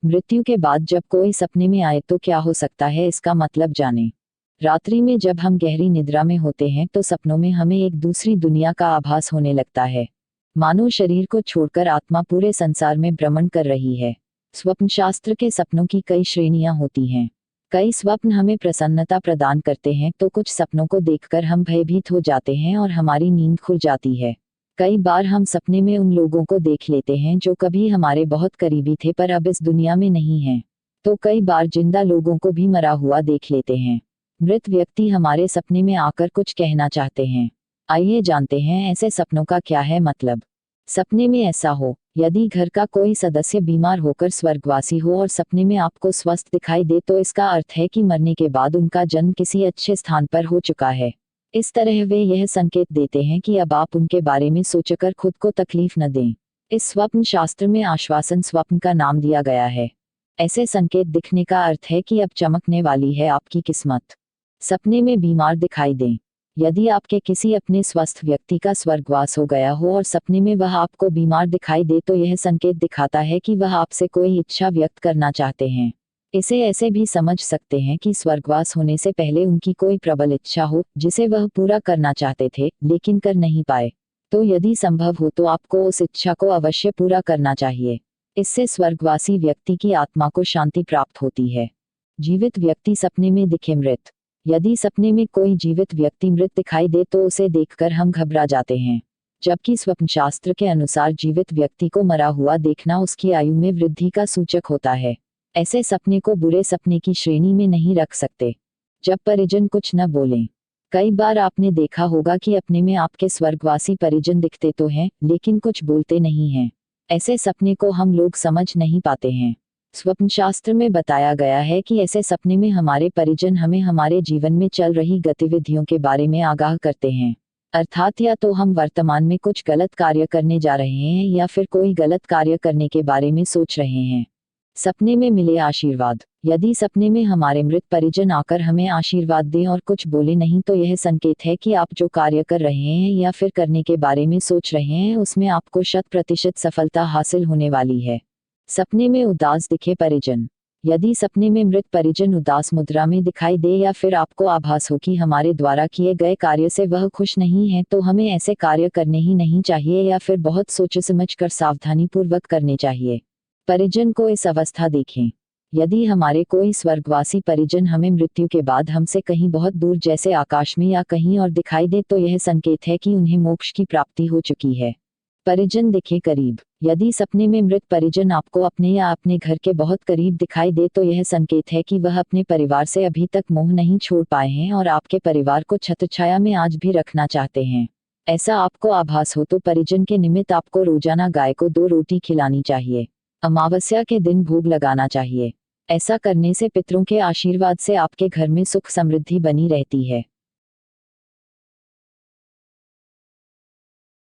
मृत्यु के बाद जब कोई सपने में आए तो क्या हो सकता है, इसका मतलब जानें। रात्रि में जब हम गहरी निद्रा में होते हैं तो सपनों में हमें एक दूसरी दुनिया का आभास होने लगता है, मानो शरीर को छोड़कर आत्मा पूरे संसार में भ्रमण कर रही है। स्वप्न शास्त्र के सपनों की कई श्रेणियां होती हैं। कई स्वप्न हमें प्रसन्नता प्रदान करते हैं तो कुछ सपनों को देखकर हम भयभीत हो जाते हैं और हमारी नींद खुल जाती है। कई बार हम सपने में उन लोगों को देख लेते हैं जो कभी हमारे बहुत करीबी थे पर अब इस दुनिया में नहीं हैं। तो कई बार जिंदा लोगों को भी मरा हुआ देख लेते हैं। मृत व्यक्ति हमारे सपने में आकर कुछ कहना चाहते हैं। आइए जानते हैं ऐसे सपनों का क्या है मतलब। सपने में ऐसा हो, यदि घर का कोई सदस्य बीमार होकर स्वर्गवासी हो और सपने में आपको स्वस्थ दिखाई दे तो इसका अर्थ है कि मरने के बाद उनका जन्म किसी अच्छे स्थान पर हो चुका है। इस तरह वे यह संकेत देते हैं कि अब आप उनके बारे में सोचकर खुद को तकलीफ न दें। इस स्वप्न शास्त्र में आश्वासन स्वप्न का नाम दिया गया है। ऐसे संकेत दिखने का अर्थ है कि अब चमकने वाली है आपकी किस्मत। सपने में बीमार दिखाई दें। यदि आपके किसी अपने स्वस्थ व्यक्ति का स्वर्गवास हो गया हो और सपने में वह आपको बीमार दिखाई दे तो यह संकेत दिखाता है कि वह आपसे कोई इच्छा व्यक्त करना चाहते हैं। इसे ऐसे भी समझ सकते हैं कि स्वर्गवास होने से पहले उनकी कोई प्रबल इच्छा हो जिसे वह पूरा करना चाहते थे लेकिन कर नहीं पाए। तो यदि संभव हो तो आपको उस इच्छा को अवश्य पूरा करना चाहिए। इससे स्वर्गवासी व्यक्ति की आत्मा को शांति प्राप्त होती है। जीवित व्यक्ति सपने में दिखे मृत। यदि सपने में कोई जीवित व्यक्ति मृत दिखाई दे तो उसे देखकर हम घबरा जाते हैं, जबकि स्वप्न शास्त्र के अनुसार जीवित व्यक्ति को मरा हुआ देखना उसकी आयु में वृद्धि का सूचक होता है। ऐसे सपने को बुरे सपने की श्रेणी में नहीं रख सकते। जब परिजन कुछ न बोलें। कई बार आपने देखा होगा कि अपने में आपके स्वर्गवासी परिजन दिखते तो हैं लेकिन कुछ बोलते नहीं हैं। ऐसे सपने को हम लोग समझ नहीं पाते हैं। स्वप्न शास्त्र में बताया गया है कि ऐसे सपने में हमारे परिजन हमें हमारे जीवन में चल रही गतिविधियों के बारे में आगाह करते हैं। अर्थात या तो हम वर्तमान में कुछ गलत कार्य करने जा रहे हैं या फिर कोई गलत कार्य करने के बारे में सोच रहे हैं। सपने में मिले आशीर्वाद। यदि सपने में हमारे मृत परिजन आकर हमें आशीर्वाद दें और कुछ बोले नहीं तो यह संकेत है कि आप जो कार्य कर रहे हैं या फिर करने के बारे में सोच रहे हैं उसमें आपको 100% सफलता हासिल होने वाली है। सपने में उदास दिखे परिजन। यदि सपने में मृत परिजन उदास मुद्रा में दिखाई दे या फिर आपको आभास हो कि हमारे द्वारा किए गए कार्य से वह खुश नहीं है तो हमें ऐसे कार्य करने ही नहीं चाहिए या फिर बहुत सोच समझ कर सावधानी पूर्वक करने चाहिए। परिजन को इस अवस्था देखें। यदि हमारे कोई स्वर्गवासी परिजन हमें मृत्यु के बाद हमसे कहीं बहुत दूर जैसे आकाश में या कहीं और दिखाई दे तो यह संकेत है कि उन्हें मोक्ष की प्राप्ति हो चुकी है। परिजन दिखे करीब। यदि सपने में मृत परिजन आपको अपने या अपने घर के बहुत करीब दिखाई दे तो यह संकेत है कि वह अपने परिवार से अभी तक मोह नहीं छोड़ पाए हैं और आपके परिवार को छत्रछाया में आज भी रखना चाहते हैं। ऐसा आपको आभास हो तो परिजन के निमित्त आपको रोजाना गाय को 2 रोटी खिलानी चाहिए। अमावस्या के दिन भोग लगाना चाहिए। ऐसा करने से पितरों के आशीर्वाद से आपके घर में सुख समृद्धि बनी रहती है।